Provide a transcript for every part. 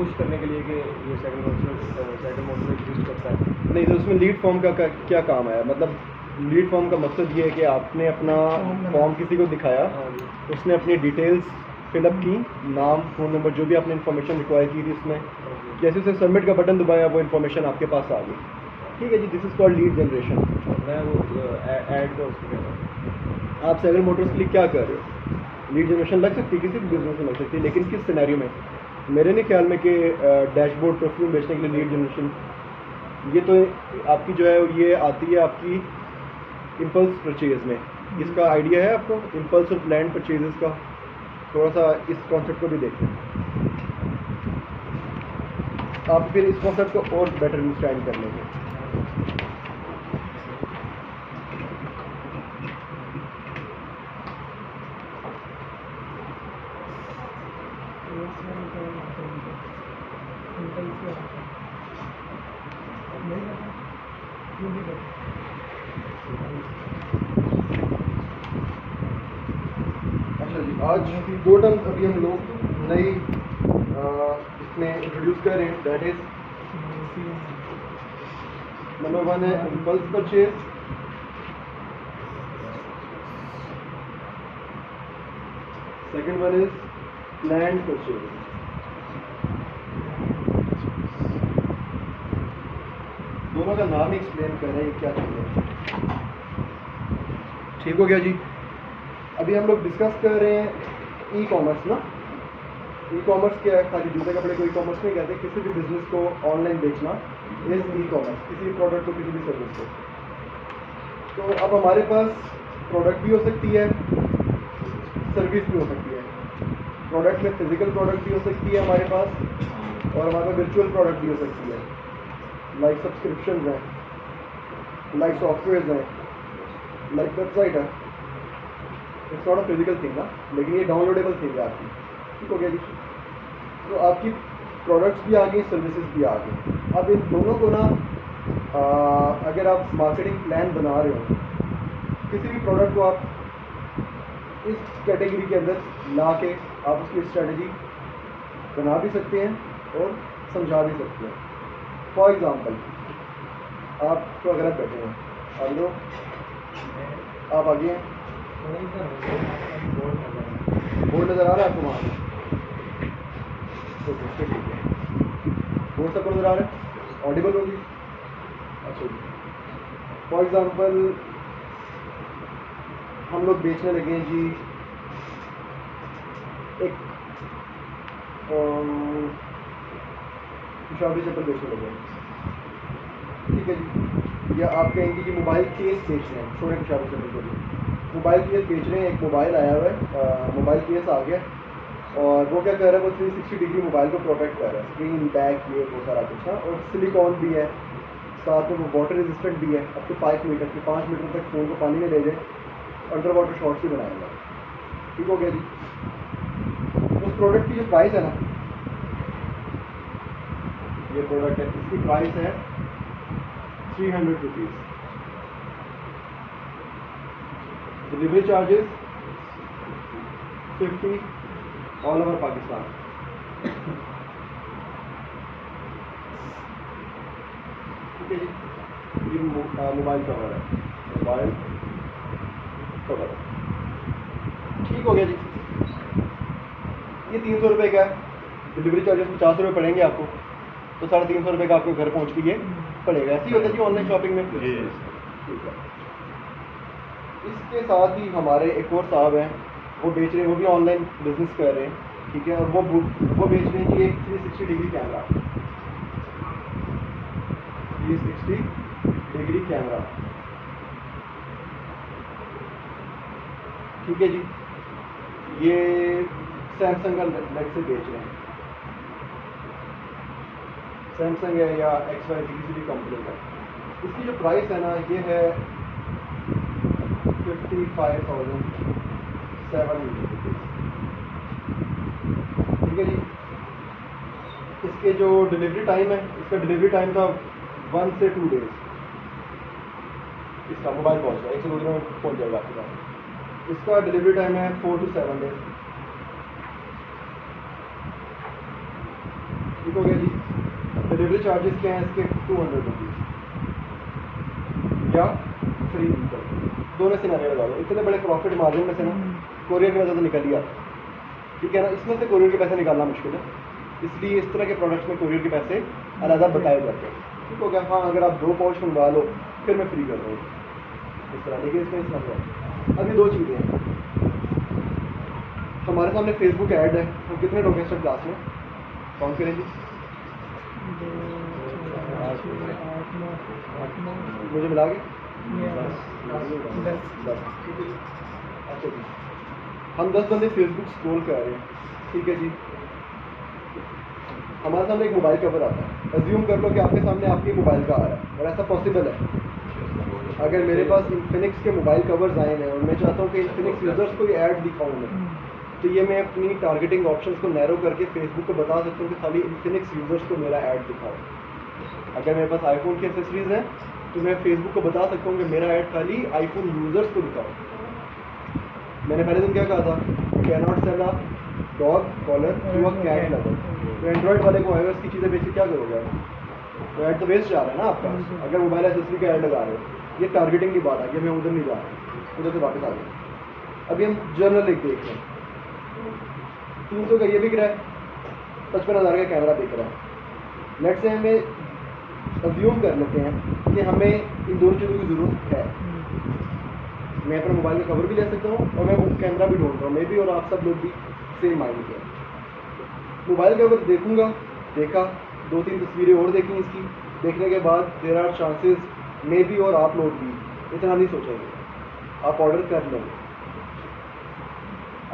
Push करने के लिए कि ये सेकंड मोटर एग्जिस्ट करता है। नहीं, तो उसमें लीड फॉर्म का क्या काम है? मतलब लीड फॉर्म का मकसद ये है कि आपने अपना फॉर्म किसी को दिखाया, हाँ जी, उसने अपनी डिटेल्स फिलअप की, नाम, फ़ोन नंबर, जो भी आपने इन्फॉर्मेशन रिक्वायर की थी उसमें, जैसे उसे सबमिट का बटन दबाया वो इन्फॉर्मेशन आपके पास आ गई। ठीक है जी, this is called lead generation. मैं वो ऐड का उसको कह रहा हूँ। आप सैगल मोटर्स के लिए क्या कर रहे हो? लीड जनरेशन लग सकती है, किसी भी बिजनेस में लग सकती है, लेकिन किस सिनेरियो में? मेरे नहीं ख्याल में कि डैशबोर्ड परफ्यूम बेचने के लिए लीड जनरेशन, ये तो आपकी जो है ये आती है आपकी इम्पल्स परचेज में। इसका आइडिया है आपको इम्पल्स और प्लान परचेजेस का? थोड़ा सा इस कॉन्सेप्ट को भी देखें, आप फिर इस कॉन्सेप्ट को और बेटर अंडरस्टैंड कर लेंगे। अच्छा जी, आज दो टर्म्स अभी हम लोग नई इसमें इंट्रोड्यूस कर रहे हैं, दैट इज नंबर 1 है impulse purchase, second one is plan purchase. दोनों का नाम ही एक्सप्लेन कर रहे हैं क्या चीज़ है। ठीक हो गया जी। अभी हम लोग डिस्कस कर रहे हैं ई कॉमर्स ना। ई कॉमर्स क्या है? खाली जूते कपड़े को ई कॉमर्स नहीं कहते, किसी भी बिजनेस को ऑनलाइन बेचना इज ई कॉमर्स, किसी भी प्रोडक्ट को, किसी भी सर्विस को। तो अब हमारे पास प्रोडक्ट भी हो सकती है, सर्विस भी हो सकती है। प्रोडक्ट में फिजिकल प्रोडक्ट भी हो सकती है हमारे पास, और हमारे पास वर्चुअल प्रोडक्ट भी हो सकती है, लाइक सब्सक्रिप्शन हैं, लाइक सॉफ्टवेयर हैं, लाइक वेबसाइट है। It's not a physical thing ना, लेकिन ये डाउनलोडेबल थिंग है आपकी। ठीक हो गया जी। तो आपकी प्रोडक्ट्स भी आ गई, सर्विसेज भी आ गई। अब इन दोनों को ना अगर आप मार्केटिंग प्लान बना रहे हो, किसी भी प्रोडक्ट को आप इस कैटेगरी के अंदर ला के आप उसकी स्ट्रेटजी बना भी सकते हैं और समझा भी सकते हैं। फॉर एग्ज़ाम्पल, आप तो अगर आप बैठे हैं, आप लो, आप आगे हैं, बोर्ड नज़र आ रहा है आपको वहाँ? ओके, ठीक है। बोर्ड सबको नज़र आ रहा है? ऑडिबल होगी? अच्छा जी। फॉर एग्ज़ाम्पल हम लोग बेचने लगे हैं जी एक पेशाबी चप्पल बेचने लगे हैं, ठीक है जी। या आप कहेंगे कि मोबाइल केस बेच रहे हैं, छोटे पेशाबी चप्पल को भी मोबाइल केस बेच रहे हैं। एक मोबाइल आया हुआ है, मोबाइल केस आ गया, और वो क्या कर रहा है, वो 360 डिग्री मोबाइल को प्रोटेक्ट कर रहा है, स्क्रीन, बैक, ये वो सारा कुछ ना, और सिलिकॉन भी है साथ में, वो वाटर रेजिस्टेंट भी है, अप टू 5 मीटर के 5 मीटर तक फ़ोन को पानी में ले जाए, अंडर वाटर शॉट्स भी बनाएगा। ठीक हो गया जी। उस प्रोडक्ट की जो प्राइस है ना, ये प्रोडक्ट है, इसकी प्राइस है 300 rupees. Delivery charges 50 all over Pakistan. ठीक है जी। ये मोबाइल कवर है, मोबाइल कवर है। ठीक हो गया जी। ये 300 रुपये का है, डिलीवरी चार्जेस 50 रुपये पड़ेंगे आपको, तो 350 रुपये का आपको घर पहुंच के ये पड़ेगा। ऐसे ही होता है जी ऑनलाइन शॉपिंग में। ठीक है। इसके साथ ही हमारे एक और साहब हैं, वो बेच रहे हैं, वो भी ऑनलाइन बिजनेस कर रहे हैं, ठीक है, और वो बेच रहे हैं कि एक 360 डिग्री कैमरा, 360 डिग्री कैमरा। ठीक है जी। ये सैमसंग का नेट से बेच रहे हैं, सैमसंग है या XY किसी भी कंपनी का। इसकी जो प्राइस है ना, ये है 55,700 रुपीज़। ठीक है जी। इसके जो डिलीवरी टाइम है, इसका डिलीवरी टाइम था 1 से 2 डेज। इसका मोबाइल पहुँच जाएगा, 1 से 2 दिन में पहुँच जाएगा आपके पास। इसका डिलीवरी टाइम है 4 to 7 डेज। ठीक हो गया जी। डिलीवरी चार्जेस क्या हैं इसके? 200 रुपीज़ या फ्री कर, दोनों सिनारियो लगा दो। इतने बड़े प्रॉफिट मार्जिन में से ना कोरियर की वजह से निकल ही आता, ठीक है ना। इसमें से कोरियर के पैसे निकालना मुश्किल है, इसलिए इस तरह के प्रोडक्ट्स में कोरियर के पैसे अलग बताए जाते हैं। ठीक हो गया। हाँ, अगर आप 2 पाउच मंगवा लो फिर मैं फ्री कर दूँ इस तरह, लेकिन इसमें इस तरह। अभी 2 चीज़ें हैं। हमारे सामने फेसबुक ऐड है, तो कितने लोग हैं सब क्लास में? काउंट करें जी, मुझे मिला के 10। अच्छा जी, हम 10 बंदे फेसबुक स्क्रॉल कर रहे हैं, ठीक है जी। हमारे सामने एक मोबाइल कवर आता है, अज्यूम कर लो कि आपके सामने आपके मोबाइल का आ रहा है, और ऐसा पॉसिबल है। अगर मेरे पास इन्फिनिक्स के मोबाइल कवर्स आए हैं और मैं चाहता हूँ कि इन्फिनिक्स यूज़र्स को ये ऐड दिखाऊँ मैं, तो ये मैं अपनी टारगेटिंग ऑप्शंस को नैरो करके फेसबुक को बता सकता हूँ कि खाली इन्फिनिक्स यूज़र्स को मेरा ऐड दिखाओ। अगर मेरे पास आईफोन की एक्सेसरीज़ हैं तो मैं फेसबुक को बता सकता हूँ कि मेरा ऐड खाली आईफोन यूज़र्स को दिखाओ। मैंने पहले दिन क्या कहा था, can not sell a dog collar to a cat lover. तो एंड्रॉइड वाले को iOS की चीज़ें बेच के क्या करोगे आप? तो ऐड तो वेस्ट जा रहा है ना आपका। अगर मोबाइल एक्सेसरी का ऐड लगा रहे हो, ये टारगेटिंग की बात है कि मैं उधर नहीं जा रहा, उधर से वापस आ गया। अभी हम जर्नल एक देख रहे हैं, 300 का ये बिक रहा है, 55,000 का कैमरा बिक रहा है। लेट से हमें अज्यूम कर लेते हैं कि हमें इन दोनों चीज़ों की ज़रूरत है। मैं अपने मोबाइल का कवर भी ले सकता हूँ और मैं वो कैमरा भी ढूंढ रहा हूँ, मैं भी और आप सब लोग भी सेम माइंड के। मोबाइल कवर देखूँगा, देखा, 2-3 तस्वीरें और देखी इसकी, देखने के बाद there are chances maybe और आप लोग भी इतना नहीं सोचेंगे, आप ऑर्डर कर लेंगे।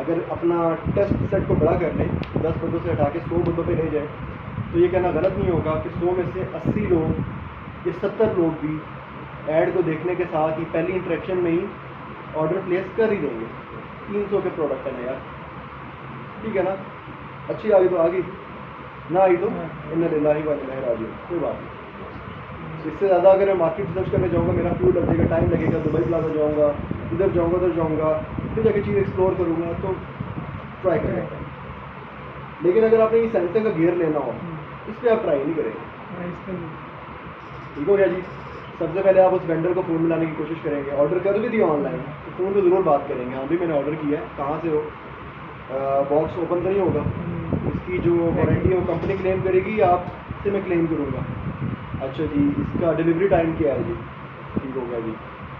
अगर अपना टेस्ट सेट को बड़ा कर लें, 10 बंदों से हटा के 100 बंदों पे ले जाए, तो ये कहना गलत नहीं होगा कि 100 में से 80 लोग या 70 लोग भी ऐड को देखने के साथ ही पहली इंटरेक्शन में ही ऑर्डर प्लेस कर ही देंगे। 300 के प्रोडक्ट है ना यार, ठीक है ना। अच्छी आ गई तो आ गई, ना आई तो इन्ना लिल्लाहि व इन्ना इलैहि राजिऊन, कोई बात नहीं। इससे ज़्यादा अगर मैं मार्केट सर्च करने जाऊँगा, मेरा फ्यूल लगेगा, टाइम लगेगा, दुबई प्लाजा जाऊँगा, इधर जाऊँगा उधर जाऊँगा, फिर जाके चीज़ एक्सप्लोर करूँगा, तो ट्राई करेंगे। लेकिन अगर आपने ये सैमसंग का गियर लेना हो, इस पर आप ट्राई नहीं करेंगे। ठीक हो गया जी। सबसे पहले आप उस वेंडर को फ़ोन मिलाने की कोशिश करेंगे, ऑर्डर कर भी दिया ऑनलाइन तो फ़ोन पे ज़रूर बात करेंगे, हाँ भी मैंने ऑर्डर किया है, कहाँ से हो, बॉक्स ओपन तो नहीं होगा, इसकी जो वारंटी है वो कंपनी क्लेम करेगी या आपसे मैं क्लेम करूँगा। अच्छा जी, इसका डिलीवरी टाइम क्या है जी? ठीक हो गया जी।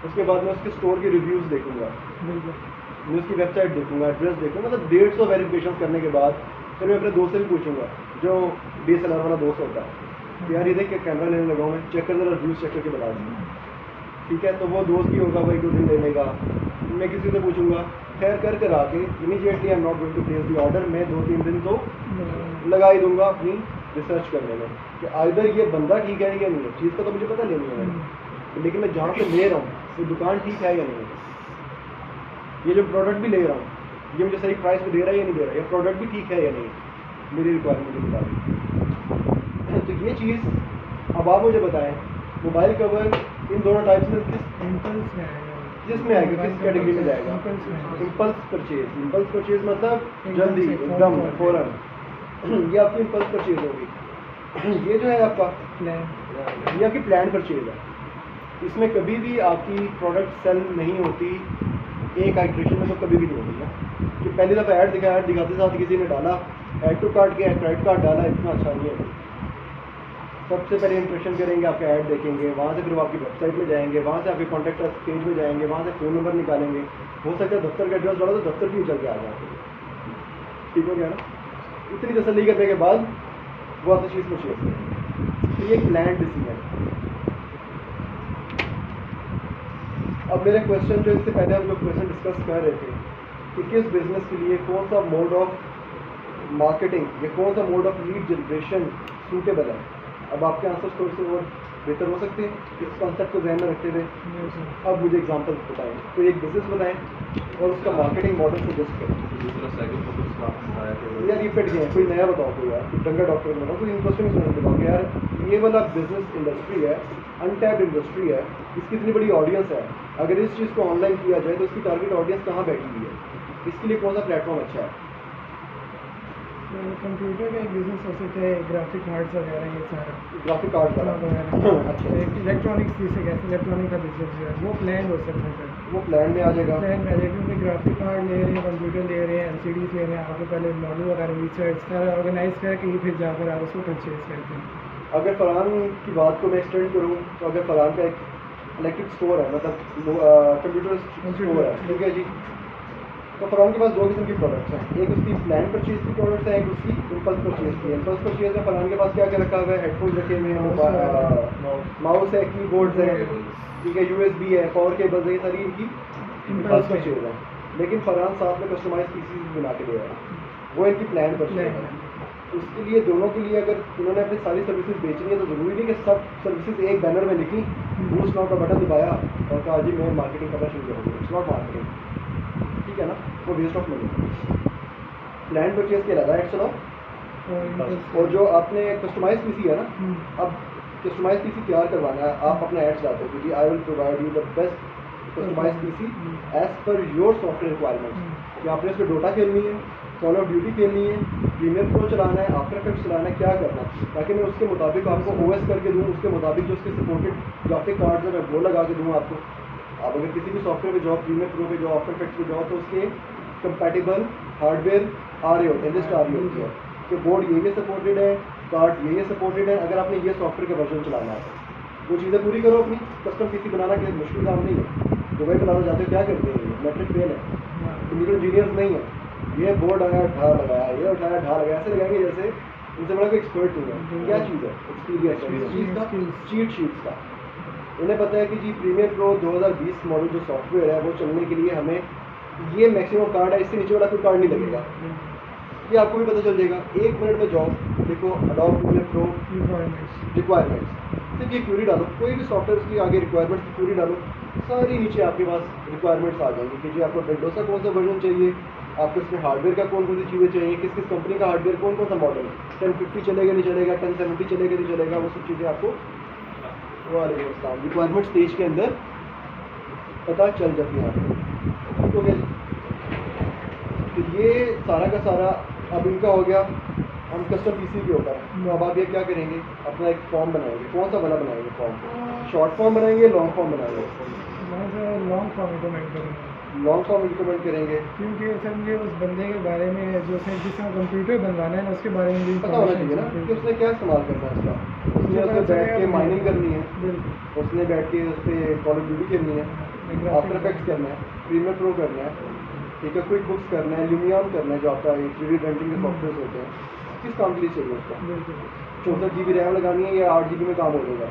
उसके बाद मैं उसके स्टोर के रिव्यूज़ देखूँगा, मैं उसकी वेबसाइट देखूँगा, एड्रेस देखूँगा, मतलब 150 वेरिफिकेशन करने के बाद फिर मैं अपने दोस्त से भी पूछूँगा, जो DSLR वाला दोस्त होता है, यार ये देख के कैमरा लेने लगा हूँ मैं, चेक कर ज़रा रिव्यूज़ चेक करके बता दूँगा। ठीक है, तो वो दोस्त भी होगा भाई 2 दिन ले लेगा। मैं किसी से पूछूँगा, खैर कर आके immediately I am not going to place the order, मैं 2-3 दिन तो लगा ही दूँगा अपनी रिसर्च करने में कि आइदर ये बंदा ठीक है या नहीं है। चीज़ का तो मुझे पता नहीं है, लेकिन मैं जहाँ से ले रहा हूँ वो दुकान ठीक है या नहीं है, ये जो प्रोडक्ट भी ले रहा हूँ ये मुझे सही प्राइस पे दे रहा है या नहीं दे रहा है, ये प्रोडक्ट भी ठीक है या नहीं मेरी रिक्वायरमेंट के मुताबिक। तो ये चीज़ अब आप मुझे बताएं, मोबाइल कवर इन दोनों टाइप्स में किस में आएगा, किस कैटेगरी में जाएगा? Impulse purchase. इम्पल्स परचेज मतलब जल्दी, एकदम, फ़ौरन, ये आपकी इम्पल्स परचेज होगी। ये जो है आपका ये आपकी प्लान परचेज है, इसमें कभी भी आपकी प्रोडक्ट सेल नहीं होती एक आइट्रेशन में, तो कभी भी नहीं होती ना कि पहली दफ़ा ऐड दिखाया, ऐड दिखाते साथ किसी ने डाला ऐड टू कार्ट के क्रेडिट कार्ड डाला, इतना अच्छा नहीं है। सबसे पहले इंप्रेशन करेंगे, आपका ऐड देखेंगे, वहाँ से फिर वो आपकी वेबसाइट में जाएंगे, वहाँ से आपके कॉन्टैक्ट पेज में जाएंगे, वहाँ से फ़ोन नंबर निकालेंगे, हो सकता है दफ्तर का एड्रेस डालो तो दफ्तर भी चल के आ जाते हैं। ठीक हो गया ना। इतनी तसल्ली करने के बाद वो आपसे चीज़ परचेज करें, तो ये प्लान डिसीजन। अब मेरे क्वेश्चन जो इससे पहले हम लोग क्वेश्चन डिस्कस कर रहे थे कि किस बिजनेस के लिए कौन सा मोड ऑफ मार्केटिंग या कौन सा mode of lead generation suitable है। अब आपके आंसर थोड़े से और बेहतर हो सकते हैं इस कॉन्सेप्ट को ध्यान में रखते हुए। अब मुझे एग्जांपल बताएं, कोई एक बिजनेस बनाएं और उसका मार्केटिंग मॉडल सजेस्ट करें। यार ये पेट गए, कोई नया बताओ, कोई यार डंगा डॉक्टर बताओ, कोई इंटरेस्टिंग स्टूडेंट बताओ कि यार ये वाला बिजनेस इंडस्ट्री है, अनटैप्ड इंडस्ट्री है, इसकी इतनी बड़ी ऑडियंस है, अगर इस चीज़ को ऑनलाइन किया जाए तो इसकी टारगेट ऑडियंस कहाँ बैठी हुई है, इसके लिए कौन सा प्लेटफॉर्म अच्छा है। तो कंप्यूटर का एक बिजनेस हो सकता है, ग्राफिक कार्ड्स वगैरह ये सारा ग्राफिक कार्ड वगैरह। अच्छा, इलेक्ट्रॉनिक्स जिसे कहते हैं, इलेक्ट्रॉनिक का बिजनेस जो है वो प्लान हो सकता है सर। वो प्लान में आ जाएगा। प्लान में आ जाएगा क्योंकि ग्राफिक कार्ड ले रहे हैं, कंप्यूटर ले रहे हैं, LCDs ले रहे हैं, आपको पहले मॉडल वगैरह रिसर्च सारा ऑर्गेनाइज करके ही फिर जाकर आप उसको परचेज करते हैं। अगर फरहान की बात को मैं एक्सटेंड करूँ तो अगर फरहान का एक इलेक्ट्रिक स्टोर है, मतलब कंप्यूटर स्टोर है, ठीक है जी, तो फरहान के पास दो किस्म की प्रोडक्ट्स हैं। एक उसकी प्लान परचेज की प्रोडक्ट्स है, एक उसकी इम्पल्स परचेज की। इम्पल्स परचेज में फरहान के पास क्या क्या रखा हुआ है, हेडफोन रखे हुए हैं, माउस है, कीबोर्ड्स है, ठीक है, USB है, पावर केबल्स है, ये सारी इनकी इम्पल्स परचेज है। लेकिन फरहान साथ में कस्टमाइज पीसीज बना के दे रहा है, वो इनकी प्लान परचेज है। उसके लिए दोनों के लिए अगर उन्होंने अपनी सारी सर्विसेज बेचनी है तो ज़रूरी नहीं कि सब सर्विसेज एक बैनर में लिखी, बूस्ट नाउ का बटन दबाया और कहा जी मैं मार्केटिंग करना शुरू करूँगी। इट्स नॉट मार्केटिंग, ठीक है ना, वो waste of money. Plan purchase के अलावा एड्स चलाओ, और जो आपने कस्टमाइज पीसी है ना, अब कस्टमाइज पीसी तैयार करवाना है, आप अपने एड्स डालते हो क्योंकि I will provide you the best customize PC as per your software requirements. कि आपने उसमें डोटा खेलनी है, कॉल ऑफ ड्यूटी खेलनी है, प्रीमियर प्रो चलाना है, आफ्टर इफेक्ट्स चलाना है, क्या करना है, ताकि मैं उसके मुताबिक आपको OS करके दूँ, उसके मुताबिक जो उसके सपोर्टेड ग्राफिक कार्ड्स है मैं वो लगा के दूँ आपको। आप अगर किसी भी सॉफ्टवेयर पे जाओ, प्रीमियर प्रो पे जाओ, आफ्टर इफेक्ट्स पे जाओ, तो उसके कंपैटिबल हार्डवेयर आ रहे होते हैं, लिस्ट आ रही होती है कि बोर्ड ये सपोर्टेड है, कार्ड ये सपोर्टेड है, अगर आपने ये सॉफ्टवेयर का वर्जन चलाना है वो चीज़ें पूरी करो अपनी। कस्टम पीसी बनाना कोई मुश्किल काम नहीं है। दुबई बनाना चाहते हो, क्या करते हैं, मैट्रिक फेल है, कंप्यूटर इंजीनियर्स नहीं है, ये बोर्ड आया ढा लगाया, ये उठाया ढा लगाया, ऐसे लगाएंगे जैसे इनसे बड़ा कोई एक्सपर्ट नहीं है। क्या चीज़ है, एक्सपीरियंस है इस चीज़ का, चीट शीट्स का। उन्हें पता है कि जी प्रीमियर प्रो 2020 मॉडल जो सॉफ्टवेयर है वो चलने के लिए हमें ये मैक्सिमम कार्ड है, इससे नीचे वाला कोई कार्ड नहीं लगेगा। ये आपको भी पता चल जाएगा, 1 मिनट में जाओ देखो अडोब प्रीमियर प्रो रिक्वायरमेंट्स, सिर्फ ये क्यूरी डालो, कोई भी सॉफ्टवेयर की आगे रिक्वायरमेंट्स की क्यूरी डालो, सारी नीचे आपके पास रिक्वायरमेंट्स आ जाएंगी कि जी आपको विंडोज का कौन सा वर्जन चाहिए, आपको इसमें हार्डवेयर का कौन कौन सी चीज़ें चाहिए, किस किस कंपनी का हार्डवेयर, कौन कौन सा मॉडल है, 1050 चलेगा नहीं चलेगा, 1070 चलेगा नहीं चलेगा, वो सब चीज़ें आपको रिक्वायरमेंट्स पेज के अंदर पता चल जाती है आपको। तो ये सारा का सारा अब इनका हो गया, हम कस्टम पीसी के ऊपर। तो अब आप ये क्या करेंगे, अपना एक फॉर्म बनाएंगे। कौन सा वाला बनाएंगे फॉर्म, शॉर्ट फॉर्म बनाएंगे, लॉन्ग फॉर्म बनाएंगे? लॉन्ग फॉर्म रिकमेंड करेंगे। लॉन्ग फॉर्म रिकमेंड करेंगे क्योंकि सर मुझे उस बंदे के बारे में जो उसने जिसका कंप्यूटर बनवाना है ना उसके बारे में भी पता होना चाहिए ना कि उसने क्या इस्तेमाल करना है उसका। उसने बैठ के माइनिंग करनी है, उसने बैठ के उस पर कॉल ऑफ ड्यूटी करनी है, आफ्टर इफेक्ट्स करना है, प्रीमियर प्रो करना है, ठीक है, क्विक बुक्स करना है, ल्यूमियन करना है जो आपका 3D प्रिंटिंग के सॉफ्टवेयर होते हैं, किस काम के लिए चाहिए उसका, 64 GB रैम लगानी है या 8 GB में काम हो जाएगा।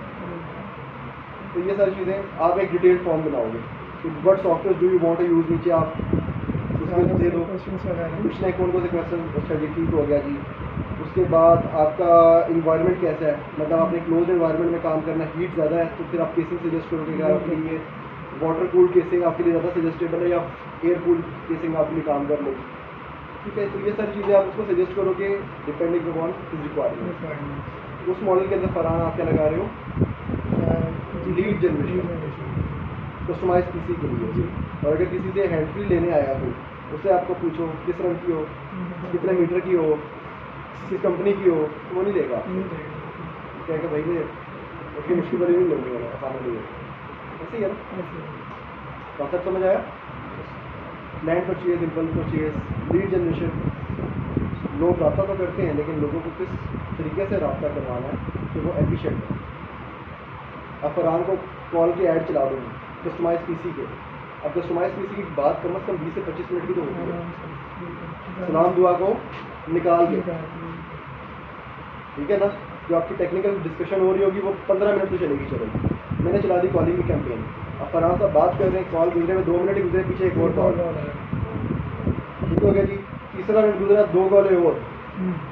तो ये सारी चीज़ें आप एक डिटेल्ड फॉर्म बनाओगे कि what software do you want to use, नीचे आप उसमें दे दो कुछ नहीं, कौन कौन से क्वेश्चन, अच्छा जी ठीक हो गया जी। उसके बाद आपका इन्वायरमेंट कैसा है, मतलब आपने क्लोज इन्वायरमेंट में काम करना है, हीट ज़्यादा है तो फिर आप केसिंग सजेस्ट करोगे कि आपके लिए वाटर कूल केसिंग आपके लिए ज़्यादा सजेस्टेबल है या एयर कूल केसिंग आपके लिए काम कर लेगी, ठीक है। तो ये सारी चीज़ें आप उसको सजेस्ट करोगे डिपेंडिंग अपॉन हिज रिक्वायरमेंट। उस मॉडल के अंदर फरहान आप क्या लगा रहे हो, लीड जनरेशन कस्टमाइज पीसी के लिए। और अगर किसी से हैंड फ्री लेने आया कोई, उससे आपको पूछो किस रंग की हो, कितने मीटर की हो, किस कंपनी की हो, तो वो नहीं देगा, कहेगा भाई ये उसकी मुश्किल वाली नहीं लगी है, आसान नहीं है, ऐसे ही है ना। कॉन्सेप्ट समझ आया? Land purchase, impulse purchase, lead generation. लोग रब्ता तो करते हैं लेकिन लोगों को किस तरीके से रब्ता करवाना है कि वो एफिशिएंट है। अब फरहान को कॉल के ऐड चला दूँगी कस्टमाइज पीसी के। अब कस्टमाइज पीसी की बात कम से कम 20 से 25 मिनट की तो होती है, सलाम दुआ को निकाल के, ठीक है ना। जो आपकी टेक्निकल डिस्कशन हो रही होगी वो 15 मिनट तो चलेगी। मैंने चला दी कॉलिंग की कैंपेन। अब फरहान साहब बात कर रहे हैं, कॉल गुजरे में 2 मिनट ही गुजरे, पीछे एक और कॉल, ठीक हो गया जी। तीसरा मिनट गुजरा, 2 कॉल है और।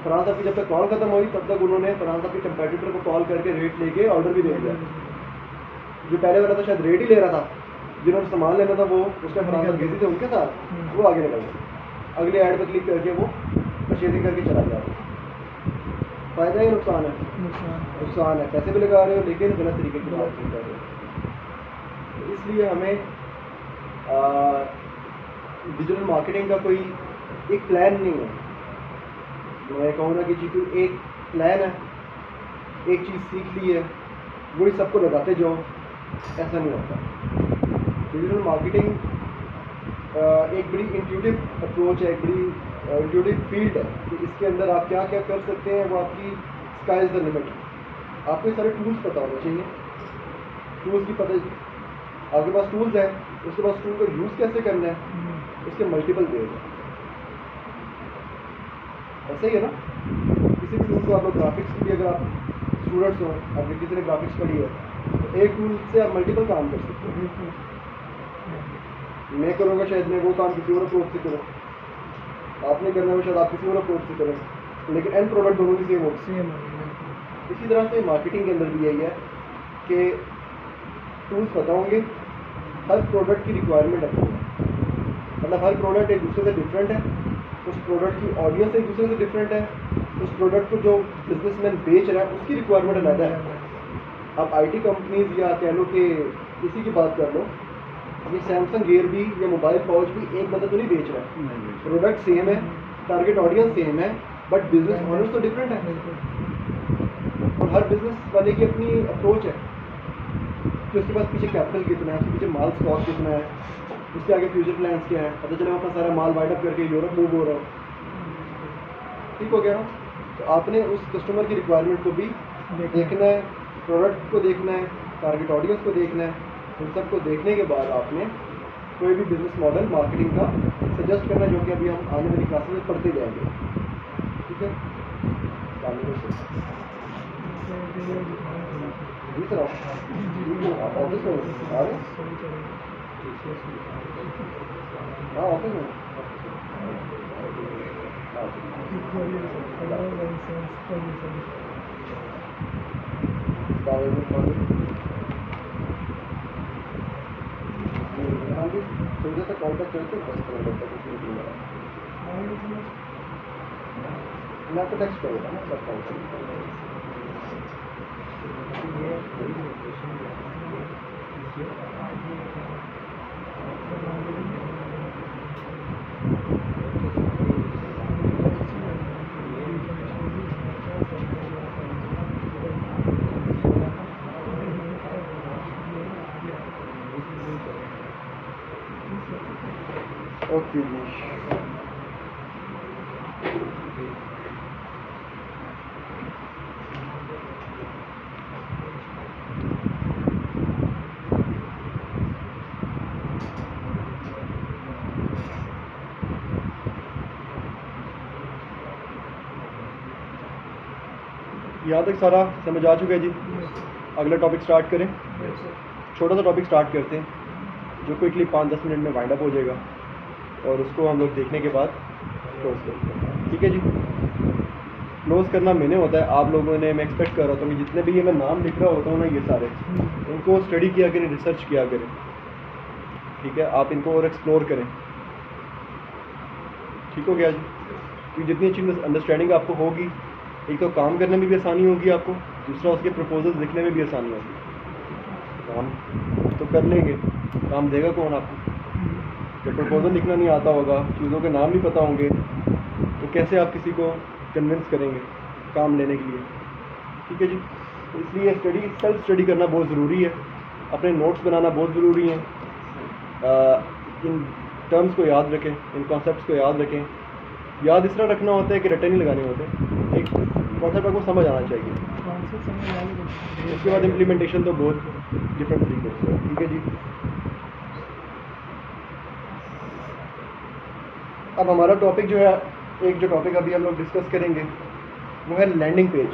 फरहान साहब की जब तक कॉल खत्म हुई तब तक उन्होंने फरहान साहब के कंपेटिटर को कॉल करके रेट लेके ऑर्डर भी दे दिया। जो पहले वाला था शायद रेट ही ले रहा था, जिन्होंने सामान लेना था वो उसमें फरहान साहब बिजी थे उनके साथ, वो आगे निकल गए, अगले ऐड पर क्लिक करके वो परचेजिंग करके चला गया। फ़ायदा है नुकसान है? नुकसान है, पैसे भी लगा रहे हो लेकिन गलत तरीके की बात नहीं कर रहे हो। इसलिए हमें डिजिटल मार्केटिंग का कोई एक प्लान नहीं है। मैं कहूँगा कि जी कोई एक प्लान है, एक चीज़ सीख ली है, वही सबको लगाते जाओ, ऐसा नहीं होता। डिजिटल मार्केटिंग एक बड़ी इंट्यूटिव अप्रोच है, एक बड़ी इंट्यूटिव फील्ड है कि इसके अंदर आप क्या क्या कर सकते हैं, वो आपकी स्काई इज़ द लिमिट। आपको ये सारे टूल्स पता होने चाहिए। टूल्स की पता, आपके पास टूल्स है, उसके पास टूल को यूज़ कैसे करना है, उसके मल्टीपल वेज हैं। ऐसा ही है ना, किसी भी टूल को आप लोग ग्राफिक्स की भी, अगर आप स्टूडेंट्स हो, अगर किसी ने ग्राफिक्स पढ़ी है, तो एक टूल से आप मल्टीपल काम कर सकते हो। मैं करूँगा शायद मैं वो काम किसी और अप्रोच से करूँ, आपने करना है शायद आप किसी और अप्रोच से करें, लेकिन एंड प्रोडक्ट दोनों की सेम होगी। इसी तरह से मार्केटिंग के अंदर भी यही है कि टूल्स पता होंगे, हर प्रोडक्ट की रिक्वायरमेंट अपनी है, मतलब हर प्रोडक्ट एक दूसरे से डिफरेंट है, उस प्रोडक्ट की ऑडियंस एक दूसरे से डिफरेंट है, उस प्रोडक्ट को जो बिजनेसमैन बेच रहा है उसकी रिक्वायरमेंट अलग है। अब आईटी कंपनीज या कह लो कि किसी की बात कर लो, ये सैमसंग गियर भी या मोबाइल पाउच भी एक बंदा तो नहीं बेच रहा है, प्रोडक्ट सेम है, टारगेट ऑडियंस सेम है, बट बिजनेस मॉडल तो डिफरेंट है। और हर बिजनेस वाले की अपनी अप्रोच है कि उसके पास पीछे कैपिटल कितना है, उसके पीछे माल स्टॉक कितना है, उसके आगे फ्यूचर प्लान्स क्या है। पता चला अपना सारा माल वाइड अप करके यूरोप मूव हो रहा हो, ठीक हो गया ना। तो आपने उस कस्टमर की रिक्वायरमेंट को भी देखना है, प्रोडक्ट को देखना है, टारगेट ऑडियंस को देखना है। उन सबको देखने के बाद आपने कोई भी बिजनेस मॉडल मार्केटिंग का सजेस्ट करना, जो कि अभी हम आने वाली क्लासेस में पढ़ते जाएंगे, ठीक है। जी सर, आप ऑफिस में आ रहे हैं? हाँ ऑफिस में। हाँ जी, सुविधा तक कॉन्टैक्ट करके बस मैं आपको टेक्स्ट करूँगा ना, सब कॉन्टैक्ट। ओके जी, यहाँ तक सारा समझ आ चुका है जी। अगला टॉपिक स्टार्ट करें। छोटा सा टॉपिक स्टार्ट करते हैं जो क्विकली 5-10 मिनट में वाइंड अप हो जाएगा, और उसको हम लोग देखने के बाद क्लोज करते हैं, ठीक है जी। क्लोज करना मैंने होता है, आप लोगों ने, मैं एक्सपेक्ट कर रहा था कि जितने भी ये मैं नाम लिख रहा होता हूँ ना, ये सारे इनको स्टडी किया करें, रिसर्च किया करें, ठीक है। आप इनको और एक्सप्लोर करें, ठीक हो गया जी। क्योंकि जितनी अच्छी अंडरस्टैंडिंग आपको होगी, एक तो काम करने में भी आसानी होगी आपको, दूसरा उसके प्रपोजल्स लिखने में भी आसानी होगी। काम तो कर लेंगे, काम देगा कौन आपको? जब प्रपोजल लिखना नहीं आता होगा, चीज़ों के नाम नहीं पता होंगे, तो कैसे आप किसी को कन्विंस करेंगे काम लेने के लिए, ठीक है जी। तो इसलिए सेल्फ स्टडी करना बहुत ज़रूरी है, अपने नोट्स बनाना बहुत ज़रूरी है। इन टर्म्स को याद रखें, इन कॉन्सेप्ट्स को याद रखें। याद इस तरह रखना होता है कि रटन नहीं लगाने होते, एक कॉन्सेप्ट आपको समझ आना चाहिए, उसके बाद इम्प्लीमेंटेशन तो बहुत डिफरेंट तरीके से, ठीक है जी। अब हमारा टॉपिक जो है, एक जो टॉपिक अभी हम लोग डिस्कस करेंगे वो है लैंडिंग पेज।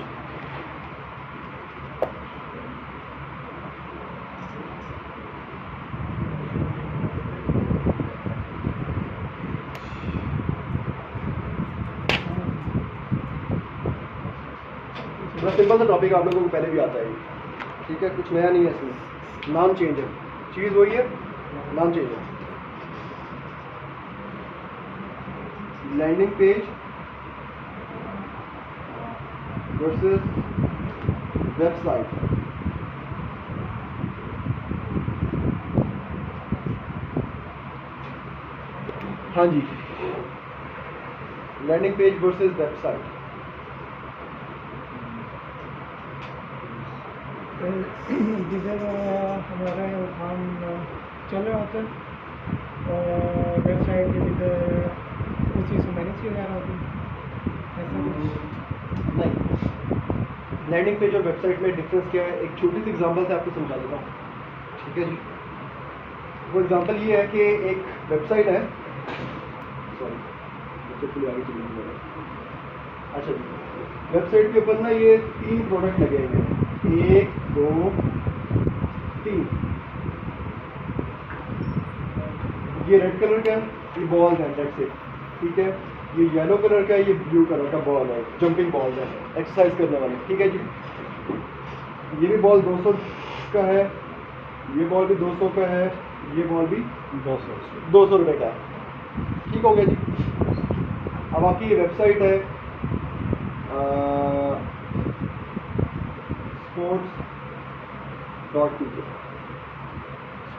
बड़ा सिंपल सा टॉपिक, आप लोगों को पहले भी आता है, ठीक है, कुछ नया नहीं है इसमें। नाम चेंज है, चीज़ वही है, नाम चेंज है। Landing page versus website. हाँ जी, लैंडिंग पेज वर्सेस वेबसाइट। जिधर हमारा काम चल रहा होता है और वेबसाइट के जिधर कुछ चीज़ मैनेज किया जा रहा होता है ऐसा कुछ। नहीं, लैंडिंग पेज और वेबसाइट में डिफरेंस क्या है, एक छोटी सी एग्जांपल से आपको समझा देता हूँ, ठीक है जी। वो एग्जांपल ये है कि एक वेबसाइट है, सॉरी आगे चलिए। अच्छा जी, वेबसाइट के ऊपर ना ये 3 प्रोडक्ट लगे हुए हैं, 1 2 3। ये रेड कलर का है, ये बॉल है, दैट्स इट, ठीक है। ये येलो कलर का है, ये ब्लू कलर का बॉल है, जंपिंग बॉल है, एक्सरसाइज करने वाले, ठीक है जी। ये भी बॉल 200 का है, ये बॉल भी 200 का है, ये बॉल भी 200 रुपये का है, ठीक हो गया जी। अब आपकी ये वेबसाइट है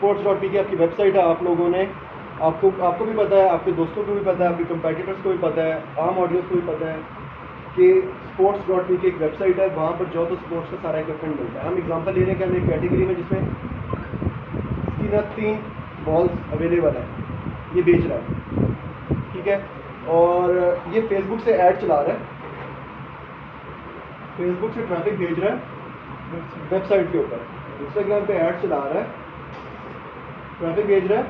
sports.pk आपकी वेबसाइट है। आप लोगों ने आपको भी पता है, आपके दोस्तों को भी पता है, आपके कंपेटिटर्स को भी पता है, आम ऑडियंस को भी पता है कि sports.pk एक वेबसाइट है, वहाँ पर जाओ तो स्पोर्ट्स का सारा इक्विपमेंट मिलता है। हम एग्जांपल ले रहे हैं कि हम एक कैटेगरी में जिसमें इसकी ना 3 बॉल्स अवेलेबल है, ये बेच रहा है, ठीक है। और ये फेसबुक से ऐड चला रहा है, फेसबुक से ट्रैफिक भेज रहा है वेबसाइट के ऊपर, इंस्टाग्राम पे ऐड चला रहा है, ट्रैफिक भेज रहा है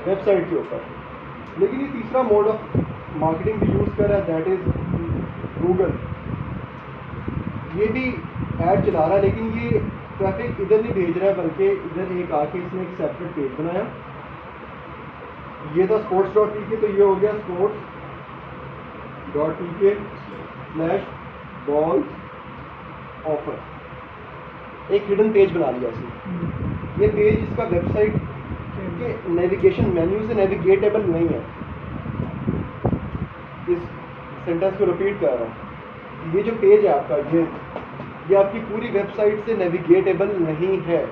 वेबसाइट के ऊपर। लेकिन ये तीसरा मोड ऑफ मार्केटिंग भी यूज़ कर रहा है, दैट इज गूगल। ये भी ऐड चला रहा है, लेकिन ये ट्रैफिक इधर नहीं भेज रहा है, बल्कि इधर एक आके इसने एक सेपरेट पेज बनाया। ये था sports.pk, तो ये हो गया sports.pk/balls ऑफर, एक हिडन पेज बना लिया इसने। ये पेज इसका वेबसाइट के नेविगेशन मेन्यू से नेविगेटेबल नहीं है। इस सेंटेंस को रिपीट कर रहा हूँ, ये जो पेज है आपका, ये आपकी पूरी वेबसाइट से नेविगेटेबल नहीं है।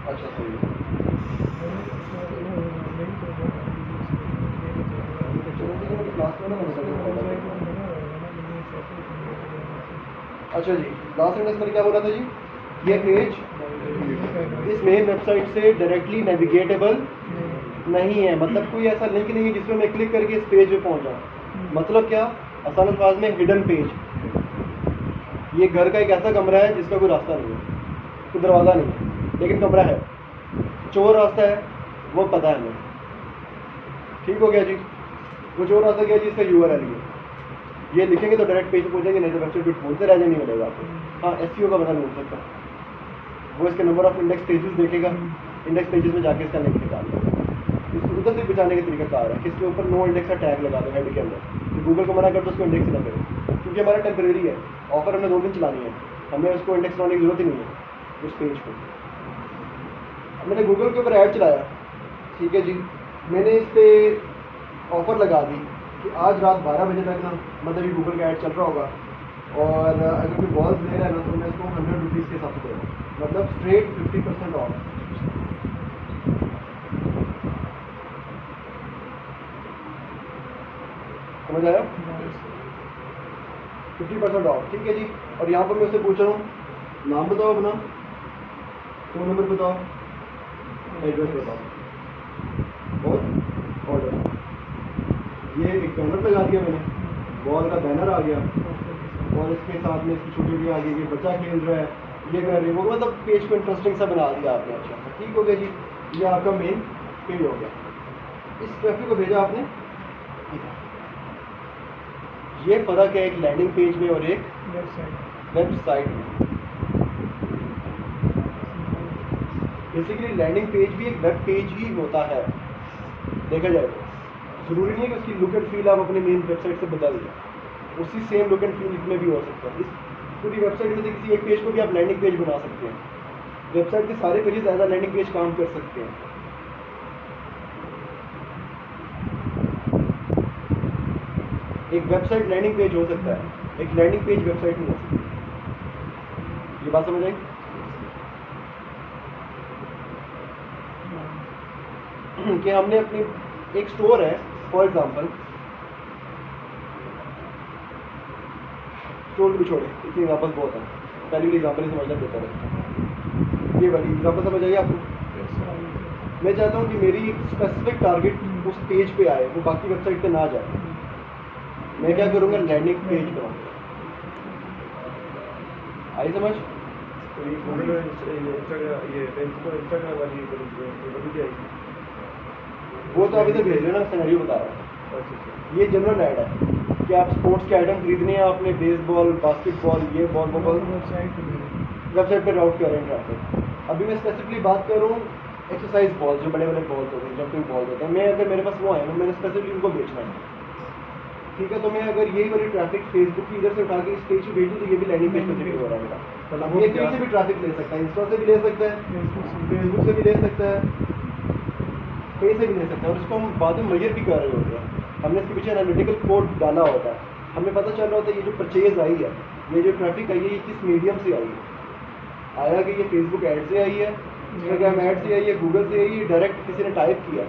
अच्छा सही है। अच्छा जी, लास्ट सेंटेंस में क्या बोला था जी? ये पेज इस मेन वेबसाइट से डायरेक्टली नेविगेटेबल नहीं है, मतलब कोई ऐसा लिंक नहीं है जिसमें मैं क्लिक करके इस पेज पे पहुंच जाऊँ। मतलब क्या, आसान अल्फाज में हिडन पेज। ये घर का एक ऐसा कमरा है जिसका कोई रास्ता नहीं है, कोई दरवाज़ा नहीं है, लेकिन कमरा है, चोर रास्ता है वो पता है हमें, ठीक हो गया जी। वो चोर रास्ता क्या है जी, इसका URL है, ये लिखेंगे तो डायरेक्ट पेज पे पहुंचेंगे, नहीं तो वेबसाइट पे ढूंढते रह जाने मिलेगा आपको। हाँ, SEO का पता ढूंढ सकता है वो, इसके नंबर ऑफ इंडेक्स पेजेस देखेगा, इंडेक्स पेजेस में जाके इसका लिंक निकाल देगा। इसको उधर से बचाने का तरीका कार है कि इसके ऊपर नो इंडेक्स का टैग लगा दो हेड के अंदर, तो गूगल को मना कर दो उसको इंडेक्स ना करे, क्योंकि हमारा टेम्परेरी है, ऑफर हमने 2 दिन चलानी है, हमें उसको इंडेक्स बनाने की जरूरत ही नहीं है उस पेज को। अब मैंने गूगल के ऊपर ऐड चलाया, ठीक है जी, मैंने इस पर ऑफ़र लगा दी कि आज रात 12 बजे तक ना, मतलब ये गूगल का ऐड चल रहा होगा, और अगर कोई बॉल्स ले रहा है ना तो मैं इसको 100 रुपीज़ के हिसाब से दे रहा हूँ, मतलब स्ट्रेट 50% ऑफ। समझ आया? 50% ऑफ, ठीक है जी। और यहाँ पर मैं उससे पूछ रहा हूँ, नाम बताओ अपना, फ़ोन नंबर बताओ, एड्रेस बताओ और ऑर्डर। ये एक बैनर लगा दिया मैंने, बॉल का बैनर आ गया, और इसके साथ में इसकी छोटी भी आ गई, ये बच्चा खेल रहा है, ये कर रही है वो, मतलब पेज को इंटरेस्टिंग सा बना दिया आपने। अच्छा, ठीक हो गया जी, ये आपका मेन पेज हो गया। इस ट्रैफिक को भेजा आपने, ये फ़र्क है एक लैंडिंग पेज में और एक वेबसाइट में। बेसिकली लैंडिंग पेज भी एक वेब पेज ही होता है, देखा जाए तो। ज़रूरी नहीं है कि उसकी लुक एंड फील आप अपने मेन वेबसाइट से बदल दें, उसी सेम लुक एंड फील इसमें भी हो सकता है। इस पूरी वेबसाइट में से किसी एक पेज को भी आप लैंडिंग पेज बना सकते हैं, वेबसाइट के सारे pages as a landing page काम कर सकते हैं। एक वेबसाइट लैंडिंग पेज हो सकता है, एक लैंडिंग पेज वेबसाइट नहीं हो सकती। ये बात समझ आई? कि हमने अपनी एक स्टोर है, फॉर एग्जाम्पल स्टोर भी छोड़े, इतनी एग्जाम्पल बहुत है, पहली वाली एग्जाम्पल ही समझना बेहतर है। ये वाली एग्जाम्पल समझ आइए आपको। मैं चाहता हूँ कि मेरी स्पेसिफिक टारगेट उस पेज पे आए, वो बाकी वेबसाइट पे ना जाए। मैं क्या करूँगा, लैंडिंग पेज बनाऊँगा। आई समझ? तो ये गूगल इंस्टाग्राम, ये फेसबुक इंस्टाग्राम वाली वो भी आएगी। वो तो अभी तक भेज रहे हैं ना, सिनेरियो बता रहा हूँ। अच्छा। ये जनरल ऐड है कि आप स्पोर्ट्स के आइटम खरीदने हैं, आपने बेसबॉल, बास्केटबॉल, ये बॉल, वो बॉल वेबसाइट पे राउट कर रहे हैं ट्रैफिक। अभी मैं स्पेसिफिकली बात करूँ एक्सरसाइज बॉल, जो बड़े बड़े बॉल्स होते हैं, जंपिंग बॉल्स होते हैं, मैं अगर मेरे पास वो आए ना, मैंने स्पेसिफिकली उनको बेचना है, ठीक है। तो मैं अगर यही वाली ट्रैफिक फेसबुक की इधर से उठा के इस पेज पे भेजूँ तो ये भी लैंडिंग पेज पर हो रहा है मेरा। मतलब ये कहीं से भी ट्रैफिक ले सकता है, इंस्टा से भी ले सकता है, फेसबुक से भी ले सकता है, कहीं से भी ले सकता है। और इसको हम बाद में मेजर भी कर रहे होते हैं, हमने इसके पीछे एनालिटिकल कोड डाला होता है, हमें पता चल रहा होता है ये जो परचेज आई है, ये जो ट्रैफिक आई है, ये किस मीडियम से आई है। आया कि ये फेसबुक ऐड से आई है, इंस्टाग्राम ऐड से आई है, गूगल से आई है, डायरेक्ट किसी ने टाइप किया,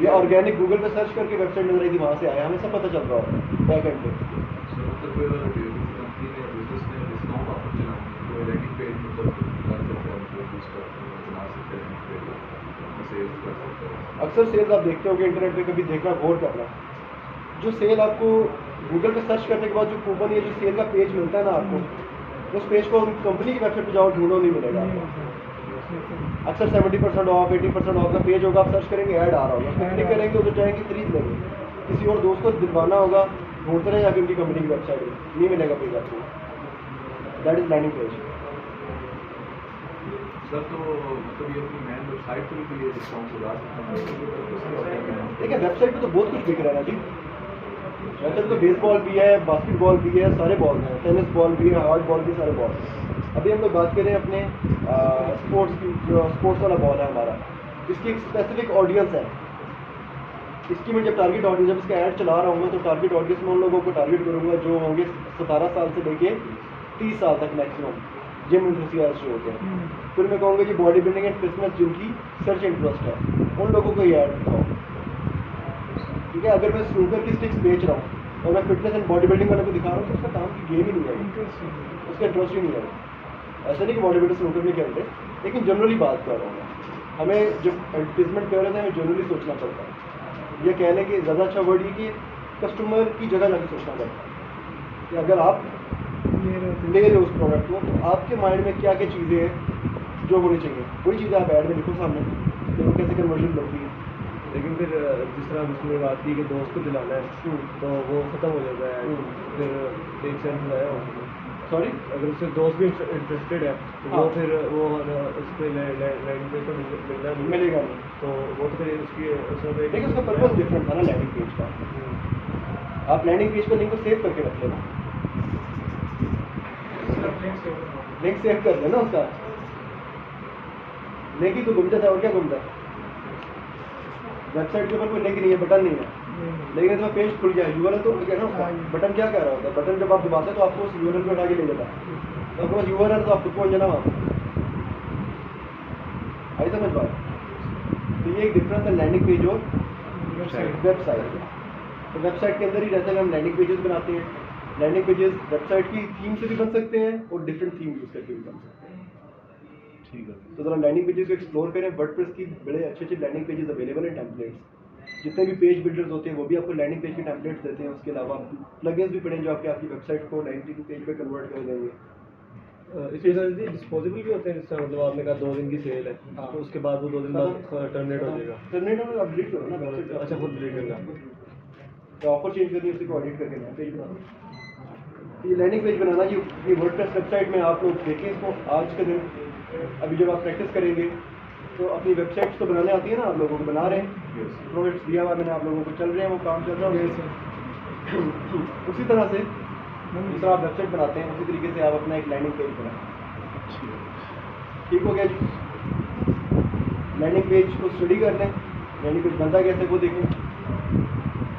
ये ऑर्गेनिक गूगल पे सर्च करके वेबसाइट नजर आई थी, वहाँ से आया, हमें सब पता चल रहा होता है बैक एंड पे। अक्सर सेल्स आप देखते हो कि इंटरनेट पे, कभी देखना, गौर करना, जो सेल आपको गूगल पे सर्च करने के बाद जो कूपन या जो सेल का पेज मिलता है ना आपको, उस पेज को कंपनी की वेबसाइट पे जाओ ढूंढो, नहीं मिलेगा आपको। अक्सर 70% ऑफ, 80% ऑफ का पेज होगा, आप सर्च करेंगे ऐड आ रहा होगा, उसको क्लिक करेंगे, उधर जाएंगे, खरीद लेंगे। किसी और दोस्त को दिलवाना होगा, ढूंढते रहे जाके उनकी कंपनी की वेबसाइट में, नहीं मिलेगा पेज आपको। That is landing page. Sir तो मतलब ये अपनी मैन वेबसाइट पर भी ये डिस्काउंट सुधार सकते हैं। देखिए वेबसाइट पे तो बहुत कुछ बिक रहा है ना जी। वेबसाइट तो बेसबॉल भी है, बास्केटबॉल भी है, सारे बॉल हैं, टेनिस बॉल भी है, हार्ड बॉल भी, सारे बॉल हैं। अभी हम लोग बात करें अपने स्पोर्ट्स की, जो स्पोर्ट्स वाला बॉल है हमारा, इसकी एक स्पेसिफिक ऑडियंस है। इसकी मैं जब टारगेट ऑडियंस, जब इसका ऐड चला रहा हूँ तो टारगेट ऑडियंस में उन लोगों को टारगेट करूँगा जो होंगे 17 साल से लेके 30 साल तक मैक्सिमम, जिम इंथुसियास्ट जो होते हैं। फिर मैं कहूँगा कि बॉडी बिल्डिंग एंड फिटनेस जिनकी सर्च इंटरेस्ट है, उन लोगों को ये ऐड दिखाओ, ठीक है। अगर मैं स्नूकर की स्टिक्स बेच रहा हूँ और मैं फिटनेस एंड बॉडी बिल्डिंग वाले को दिखा रहा हूँ तो उसका काम की गेम ही नहीं है, उसका इंटरेस्ट ही नहीं है। ऐसा नहीं कि बॉडी बिल्डर स्नूकर नहीं खेलते, लेकिन जनरली बात कर रहा हूँ मैं। हमें जब एडवर्टीजमेंट कर रहे थे, हमें जनरली सोचना पड़ता है। ये कहने की ज़्यादा अच्छा वर्ड ये कि कस्टमर की जगह जाकर सोचना पड़ता है कि अगर आप ले रहे हो उस प्रोडक्ट को, तो आपके माइंड में क्या क्या चीज़ें हैं जो होनी चाहिए, वही चीज़ें आप ऐड में लिखो सामने, तो कैसे कन्वर्जन लगती है। लेकिन फिर जिस तरह उसमें बात की कि दोस्त को दिलाना है तो वो ख़त्म हो जाता है, फिर एक सेंस लाया हो, सॉरी, अगर उससे दोस्त भी इंटरेस्टेड है तो वो फिर वो उस पर लैंडिंग पेज पर मिलना नहीं मिलेगा नहीं, तो वो तो फिर उसकी उसमें लेकिन उसका पर्पज डिफरेंट था ना लैंडिंग पेज का। आप लैंडिंग पेज पर लिंक को सेव करके रख लेना, लिंक सेव कर लेना उसका, लिंक ही तो घूमता था और क्या घूमता है। वेबसाइट के ऊपर कोई लिंक नहीं है, बटन नहीं है, लेकिन इसमें पेज खुल गया, यूआरएल तो क्या ना उसका। बटन क्या कह रहा होता है, बटन जब आप दबाते हैं तो आपको उस यूआरएल पे उठा के ले जाता है, तो आपके पास यूआरएल तो आप खुद पहुंच जाना वहाँ। आई समझ बात? तो ये एक डिफरेंस है लैंडिंग पेज और वेबसाइट। तो वेबसाइट के अंदर ही रहता है, हम लैंडिंग पेजेस बनाते हैं। लैंडिंग पेजेस वेबसाइट की थीम से भी बन सकते हैं और डिफरेंट थीम यूज करके भी बन सकते हैं, ठीक है। तो जरा लैंडिंग पेजेस को एक्सप्लोर करें। वर्डप्रेस की बड़े अच्छे अच्छे लैंडिंग पेजेस अवेलेबल हैं, टेम्पलेट्स। जितने भी पेज बिल्डर्स होते हैं वो भी आपको लैंडिंग पेज के टेम्पलेट्स देते हैं। उसके अलावा प्लगइन्स भी पड़े जो आपकी वेबसाइट को लैंडिंग पेज पे कन्वर्ट कर देंगे। इसके साथ डिस्पोजेबल भी होते हैं, जिसका मतलब आपने कहा 2 दिन की सेल है, तो उसके बाद वो 2 दिन बाद टर्मिनेट हो जाएगा। टर्मिनेट होगा, अपडेट करो ना वेबसाइट। अच्छा, खुद डिलीट करना, तो ऑफर चेंज करनी है, उसी को एडिट करके नया पेज बनाना। ये लैंडिंग पेज बनाना, ये वर्डप्रेस वेबसाइट में आप लोग देखें इसको आज के दिन। अभी जब आप प्रैक्टिस करेंगे तो अपनी वेबसाइट्स तो बनाने आती है ना, आप लोगों को बना रहे हैं, प्रोजेक्ट्स दिया हुआ मैंने आप लोगों को, चल रहे हैं, वो काम चल रहा है। उसी तरह से जिस तरह आप वेबसाइट बनाते हैं उसी तरीके से आप अपना एक लैंडिंग पेज बनाएं। ठीक हो गया जी। लैंडिंग पेज को स्टडी कर लें, लैंडिंग पेज बनता कैसे वो देखें।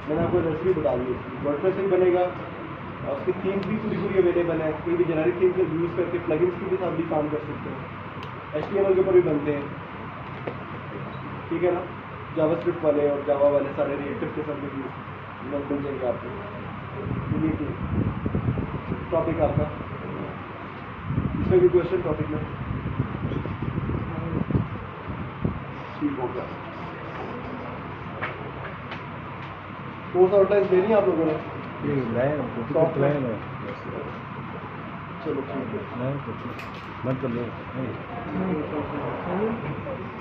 मैंने आपको रेसिपी बता दी, वर्डप्रेस भी बनेगा और उसकी थीम्स भी पूरी पूरी अवेलेबल है। कोई भी जेनेरिक थीम से यूज़ करके प्लगइन्स के भी साथ भी काम कर सकते हैं, HTML के ऊपर भी बनते हैं, ठीक है ना। जावास्क्रिप्ट वाले और जावा वाले सारे रिएक्टिव के सब भी मिल जाएंगे आपको। टॉपिक आपका इसमें भी क्वेश्चन टॉपिक में ठीक होगा। कोर्स आउटलाइन देनी है आप लोगों ने? प्लान है चलो ठीक है। मत कर लो। हाँ।